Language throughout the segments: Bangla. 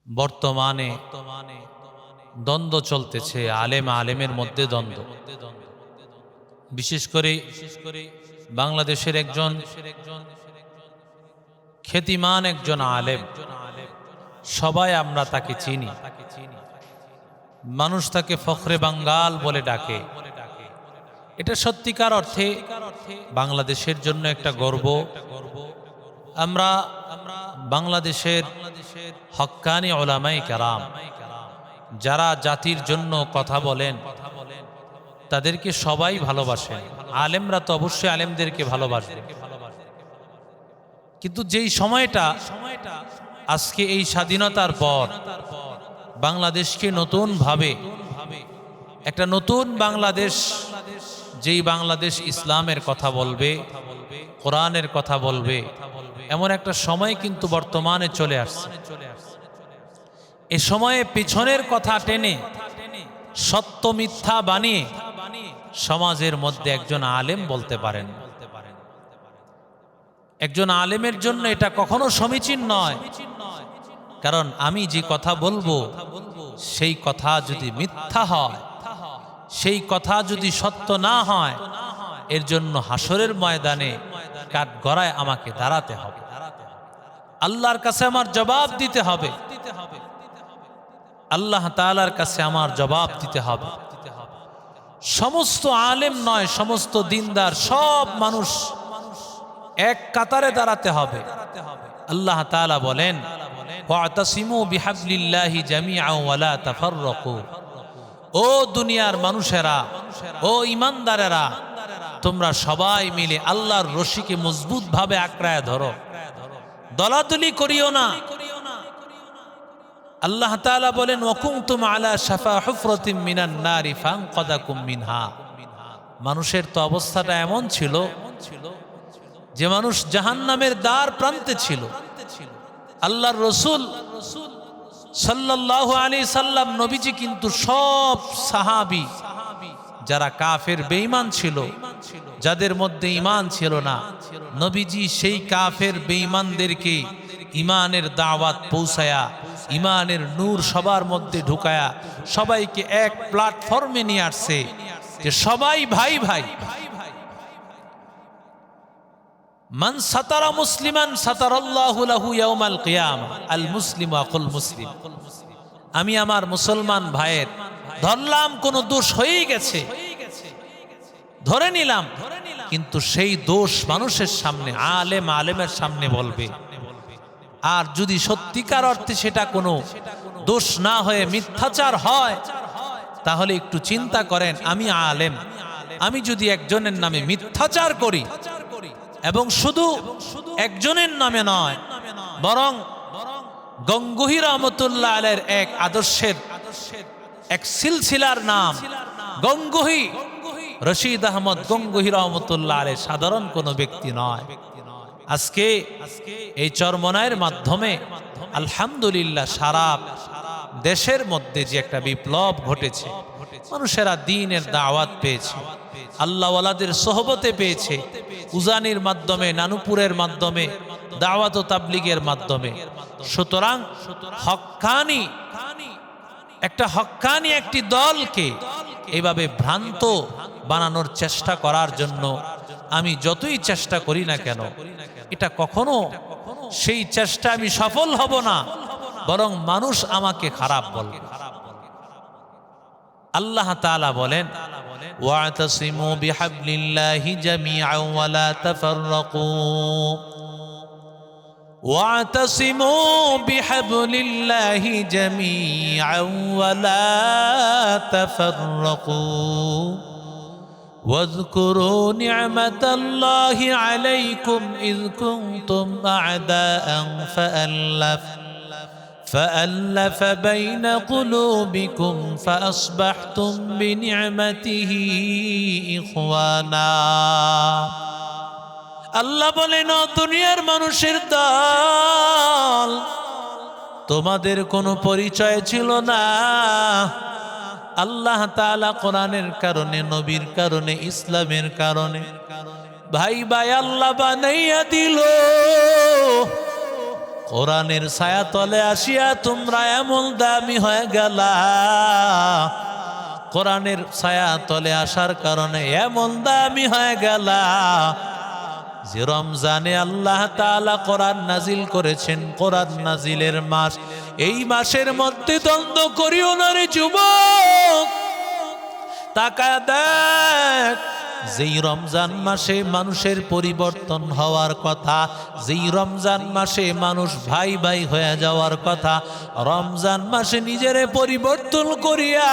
বর্তমানে দ্বন্দ্ব চলতেছে, আলেম আলেমের মধ্যে দ্বন্দ্ব। বিশেষ করে বাংলাদেশের একজন খ্যাতিমান একজন আলেম, সবাই আমরা তাকে চিনি, মানুষ তাকে ফখরে বাঙ্গাল বলে ডাকে। এটা সত্যিকার অর্থে বাংলাদেশের জন্য একটা গর্ব। আমরা বাংলাদেশের হক্কানি উলামায়ে কেরাম যারা জাতির জন্য কথা বলেন তাদেরকে সবাই ভালোবাসেন। আলেমরা তো অবশ্যই আলেমদেরকে ভালোবাসে, কিন্তু যেই সময়টা আজকে এই স্বাধীনতার পর বাংলাদেশকে নতুন ভাবে একটা নতুন বাংলাদেশ, যেই বাংলাদেশ ইসলামের কথা বলবে, কোরআনের কথা বলবে, এমন একটা সময় কিন্তু বর্তমানে চলে আসছে। এ সময়ে পিছনের কথা টেনে সত্য মিথ্যা বানিয়ে সমাজের মধ্যে একজন আলেম বলতে পারেন। একজন আলেমের জন্য এটা কখনো সমীচীন নয়, কারণ আমি যে কথা বলবো সেই কথা যদি মিথ্যা হয়, সেই কথা যদি সত্য না হয়, এর জন্য হাসরের ময়দানে কাঠগড়ায় আমাকে দাঁড়াতে হবে, আল্লাহর কাছে আমার জবাব দিতে হবে, আল্লাহ তাআলার কাছে আমার জবাব দিতে হবে। সমস্ত আলেম নয়, সমস্ত দিনদার সব মানুষ এক কাতারে দাঁড়াতে হবে। আল্লাহ তাআলা বলেন, ওয়াতাসিমু বিহাবলিল্লাহি জামিআন ওয়া লা তাফাররাকু। ও দুনিয়ার মানুষেরা, ও ঈমানদারেরা, তোমরা সবাই মিলে আল্লাহর রশিকে মজবুত ভাবে আঁকড়ায় ধরো, দলাদলি করিও না। আল্লাহ তাআলা বলেন, ওয়াকুনতুম আলা শাফা হুফরাতিম মিনান নারি ফানকাদাকুম মিনহা। মানুষের তো অবস্থাটা এমন ছিল যে মানুষ জাহান্নামের দ্বার প্রান্তে ছিল। আল্লাহর রাসূল সাল্লাল্লাহু আলাইহি সাল্লাম নবীজি কিন্তু সব সাহাবী যারা কাফের বেঈমান ছিল, যাদের মধ্যে ঈমান ছিল না, নবীজি সেই কাফের বেঈমানদেরকে ঈমানের দাওয়াত পৌঁছায়া, ঈমানের নূর সবার মধ্যে ঢুকায়া সবাইকে এক প্ল্যাটফর্মে নিয়ে আসছে যে সবাই ভাই ভাই। মান সাতারা মুসলিমান সাতারাল্লাহু লাহু ইয়াউমাল কিয়ামা, আল মুসলিমু আকুল মুসলিম। আমি আমার মুসলমান ভাইয়ের ধরলাম কোনো দোষ হয়ে গেছে, ধরে নিলাম, কিন্তু সেই দোষ মানুষের সামনে, আলেম আলেমের সামনে বলবে। আর যদি সত্যিকার অর্থে সেটা কোনো দোষ না হয়ে মিথ্যাচার হয়, তাহলে একটু চিন্তা করেন, আমি আলেম, আমি যদি একজনের নামে মিথ্যাচার করি, এবং শুধু একজনের নামে নয়, বরং গঙ্গুহি রহমতুল্লাহ আলাইহির এক আদর্শের এক সিলসিলার নাম গঙ্গুহি, রশিদ আহমদ গঙ্গুহি রহমতুল্লাহ আলাইহি সাধারণ কোনো ব্যক্তি নয়। আজকে এই চরমনায়ের মাধ্যমে আলহামদুলিল্লাহ সারা দেশের মধ্যে যে একটা বিপ্লব ঘটেছে, মানুষেরা দ্বীনের দাওয়াত পেয়েছে, আল্লাহওয়ালাদের সোহবতে পেয়েছে, উজানির মাধ্যমে, নানুপুরের মাধ্যমে, দাওয়াত ও তাবলীগের মাধ্যমে। সুতরাং হক্কানি একটি দলকে এভাবে ভ্রান্ত বানানোর চেষ্টা করার জন্য আমি যতই চেষ্টা করি না কেন, এটা কখনো সেই চেষ্টা আমি সফল হব না, বরং মানুষ আমাকে খারাপ বলবে। আল্লাহ তাআলা বলেন, ওয়াতাসিমু বিহাবলিল্লাহি জামিআন ওয়া লা তাফাররাকু। ওয়াতাসিমু বিহাবলিল্লাহি জামিআন ওয়া লা তাফাররাকু। واذكروا نعمة الله عليكم إذ كنتم أعداء فألف بين قلوبكم فأصبحتم بنعمته إخوانا। আল্লাহ বলেন, ও দুনিয়ার মানুষের দল, তোমাদের কোনো পরিচয় ছিল না, আল্লাহ তাআলা কোরআনের কারণে, নবীর কারণে, ইসলামের কারণে ভাই ভাই আল্লাহ বানাইয়া দিল। কোরআনের ছায়া তলে আসিয়া তোমরা এমন দামি হয়ে গেলা, কোরআনের ছায়া তলে আসার কারণে এমন দামি হয়ে গেলা যে রমজানে আল্লাহ তাআলা কোরআন নাজিল করেছেন। কোরআন নাজিলের মাস, এই মাসের মধ্যে দ্বন্দ্ব করিও না রে যুবক। তাকায় দেখ, যেই রমজান মাসে মানুষের পরিবর্তন হওয়ার কথা, যেই রমজান মাসে মানুষ ভাই ভাই হয়ে যাওয়ার কথা, রমজান মাসে নিজেরে পরিবর্তন করিয়া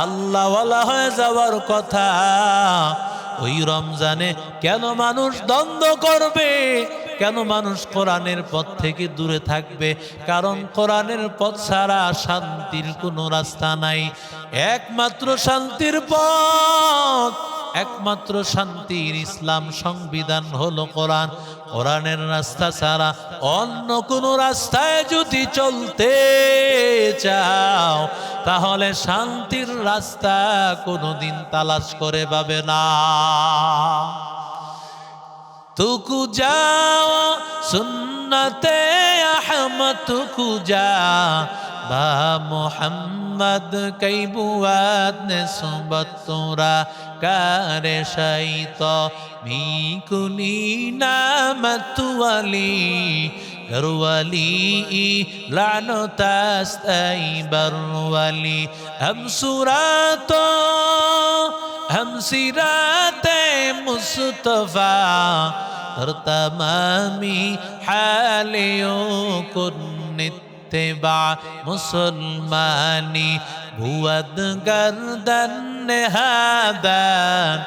আল্লাহওয়ালা হয়ে যাওয়ার কথা, ওই রমজানে কেন মানুষ দ্বন্দ্ব করবে? কেন মানুষ কোরআনের পথ থেকে দূরে থাকবে? কারণ কোরআনের পথ ছাড়া শান্তির কোনো রাস্তা নাই। একমাত্র শান্তির পথ, একমাত্র শান্তির ইসলাম সংবিধান হলো কোরআন। কোরআনের রাস্তা ছাড়া অন্য কোনো রাস্তায় যদি চলতে চাও, তাহলে শান্তির রাস্তা কোনোদিন তালাশ করে পাবে না। তুকু যাও সুন্নতে আহমদ, তুকু যা বা মোহাম্মদ কই বুয়াত নে সুবত তোরা কারে শাইত মিকুনি নামত ওয়ালি গরওয়ালি লানতাস্তাই বরওয়ালি হম সুরাত হম সিরাতে মুস্তফা হর তমামি হালিও কুন্নিত তেবা মুসলমানি ভুয়াদ গর্দন নেহাদান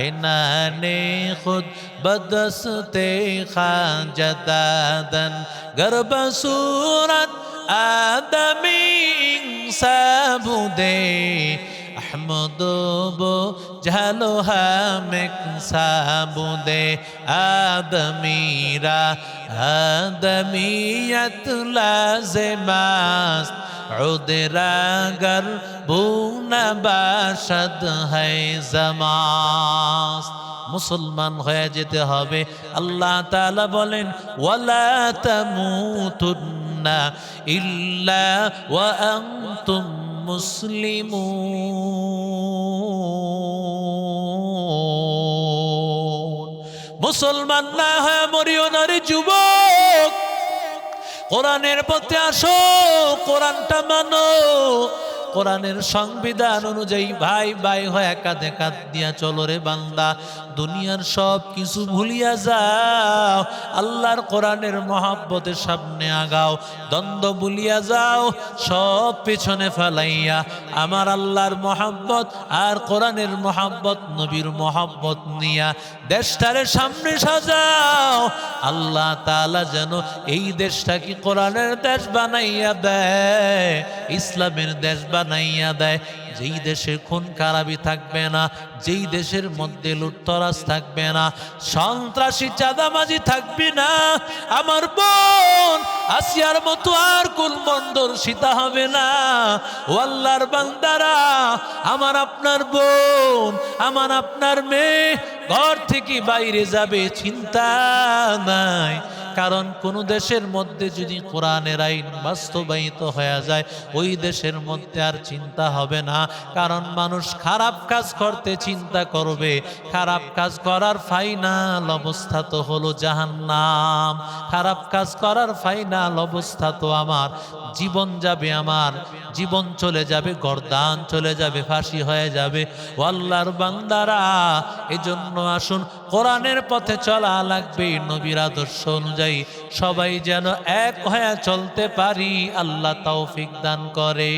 ইনানে খুদ বদস্তে খাজদাদন গর্ব সুরত আদমি সাবুদে আহমদো বো জালো হামেক সাবুদে আদমিরা আদমিয়ত লাজমাস উদরাগর বুনা বাশদ হয় জামাস। মুসলমান হয়ে যেতে হবে। আল্লাহ তাআলা বলেন ওয়ালা তামুতুন্না ইল্লা ওয়া আনতুম মুসলিমুন। মুসলমান না হয়ে মরিও না রে যুবক। কোরআনের পথে আসো, কোরআনটা মানো। কোরআনের সংবিধান অনুযায়ী ভাই ভাই হয়ে কাঁধে কাঁধ দিয়া চলো রে বান্দা। দুনিয়ার সব কিছু ভুলিয়া যাও, আল্লাহর কোরআনের মহব্বতের সামনে আগাও। দ্বন্দ্ব ভুলিয়া যাও, সব পেছনে ফেলাইয়া আমার আল্লাহর মহব্বত আর কোরআনের মহব্বত, নবীর মহব্বত নিয়া দেশটারে সামনে সাজাও। আল্লাহ তাআলা যেন এই দেশটাকে কোরআনের দেশ বানাইয়া দেয়, ইসলামের দেশ বানাইয়া দেয়। যেই দেশে খুন খারাপি থাকবে না, যেই দেশের মধ্যে লুটতরাজ থাকবে না, সন্ত্রাসী চাঁদাবাজি থাকবে না। আমার বোন আসিয়ার মতো আর কুলমন্ডল সীতা হবে না। ও আল্লাহর বান্দারা, আমার আপনার বোন, আমার আপনার মেয়ে ঘর থেকে বাইরে যাবে, চিন্তা নাই। কারণ কোন দেশের মধ্যে যদি কোরআনের আইন বাস্তবায়িত হয়ে যায়, ওই দেশের মধ্যে আর চিন্তা হবে না। কারণ মানুষ খারাপ কাজ করতে চিন্তা করবে, খারাপ কাজ করার ফাইনাল অবস্থা তো হলো জাহান্নাম। খারাপ কাজ করার ফাইনাল অবস্থা তো আমার জীবন যাবে, আমার জীবন চলে যাবে, গর্দান চলে যাবে, ফাঁসি হয়ে যাবে। ও আল্লাহর বান্দারা, এজন্য আসুন কোরআনের পথে চলা লাগবে। নবীর আদর্শ অনুযায়ী সবাই যেন এক হয়ে চলতে পারি, আল্লাহ তৌফিক দান করে।